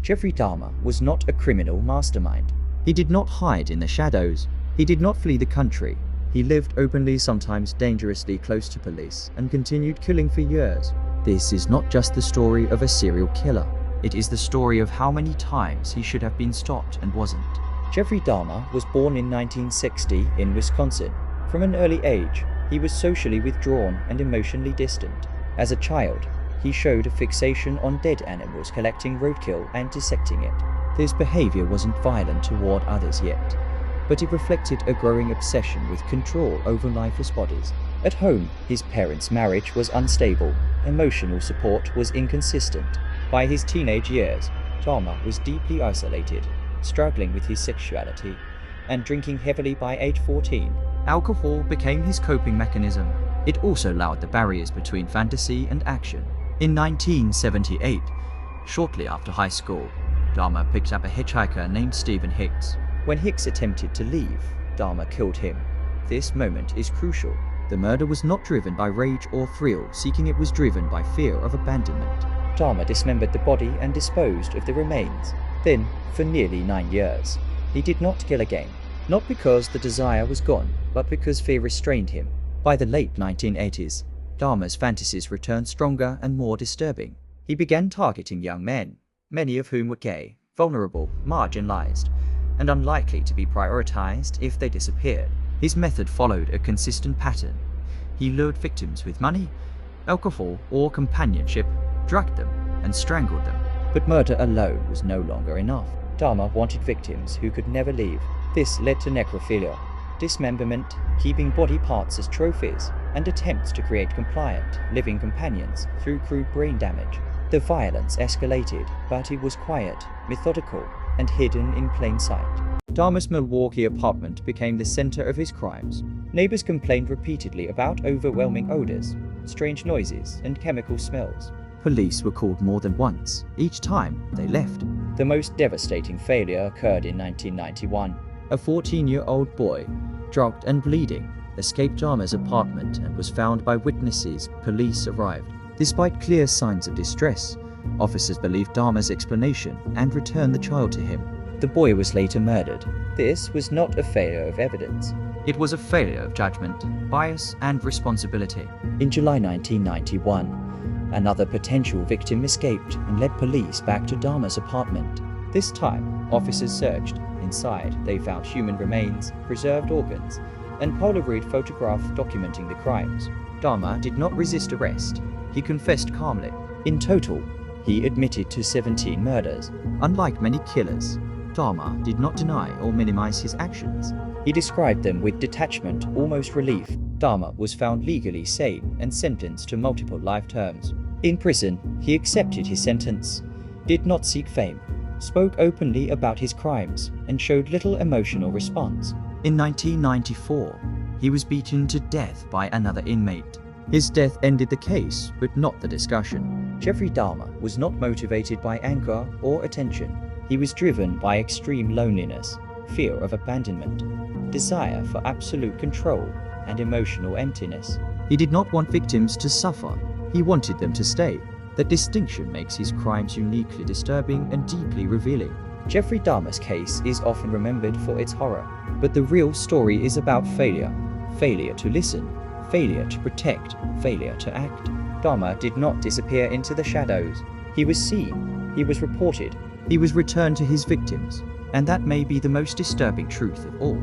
Jeffrey Dahmer was not a criminal mastermind. He did not hide in the shadows. He did not flee the country. He lived openly, sometimes dangerously close to police, and continued killing for years. This is not just the story of a serial killer. It is the story of how many times he should have been stopped and wasn't. Jeffrey Dahmer was born in 1960 in Wisconsin. From an early age, he was socially withdrawn and emotionally distant. As a child, he showed a fixation on dead animals, collecting roadkill and dissecting it. This behavior wasn't violent toward others yet, but it reflected a growing obsession with control over lifeless bodies. At home, his parents' marriage was unstable. Emotional support was inconsistent. By his teenage years, Dahmer was deeply isolated, struggling with his sexuality, and drinking heavily by age 14. Alcohol became his coping mechanism. It also lowered the barriers between fantasy and action. In 1978, shortly after high school, Dahmer picked up a hitchhiker named Stephen Hicks. When Hicks attempted to leave, Dahmer killed him. This moment is crucial. The murder was not driven by rage or thrill seeking, it was driven by fear of abandonment. Dahmer dismembered the body and disposed of the remains. Then, for nearly 9 years, he did not kill again. Not because the desire was gone, but because fear restrained him. By the late 1980s, Dahmer's fantasies returned stronger and more disturbing. He began targeting young men, many of whom were gay, vulnerable, marginalized, and unlikely to be prioritized if they disappeared. His method followed a consistent pattern. He lured victims with money, alcohol, or companionship, drugged them, and strangled them. But murder alone was no longer enough. Dahmer wanted victims who could never leave. This led to necrophilia, dismemberment, keeping body parts as trophies, and attempts to create compliant, living companions through crude brain damage. The violence escalated, but it was quiet, methodical, and hidden in plain sight. Dahmer's Milwaukee apartment became the center of his crimes. Neighbors complained repeatedly about overwhelming odors, strange noises, and chemical smells. Police were called more than once. Each time, they left. The most devastating failure occurred in 1991. A 14-year-old boy, drugged and bleeding, escaped Dahmer's apartment and was found by witnesses. Police arrived. Despite clear signs of distress, officers believed Dahmer's explanation and returned the child to him. The boy was later murdered. This was not a failure of evidence. It was a failure of judgment, bias, and responsibility. In July 1991, another potential victim escaped and led police back to Dahmer's apartment. This time, officers searched. Inside, they found human remains, preserved organs, and Polaroid photograph documenting the crimes. Dahmer did not resist arrest. He confessed calmly. In total, he admitted to 17 murders. Unlike many killers, Dahmer did not deny or minimize his actions. He described them with detachment, almost relief. Dahmer was found legally sane and sentenced to multiple life terms. In prison, he accepted his sentence, did not seek fame, spoke openly about his crimes, and showed little emotional response. In 1994, he was beaten to death by another inmate. His death ended the case, but not the discussion. Jeffrey Dahmer was not motivated by anger or attention. He was driven by extreme loneliness, fear of abandonment, desire for absolute control, and emotional emptiness. He did not want victims to suffer. He wanted them to stay. That distinction makes his crimes uniquely disturbing and deeply revealing. Jeffrey Dahmer's case is often remembered for its horror, but the real story is about failure. Failure to listen, failure to protect, failure to act. Dahmer did not disappear into the shadows. He was seen, he was reported, he was returned to his victims, and that may be the most disturbing truth of all.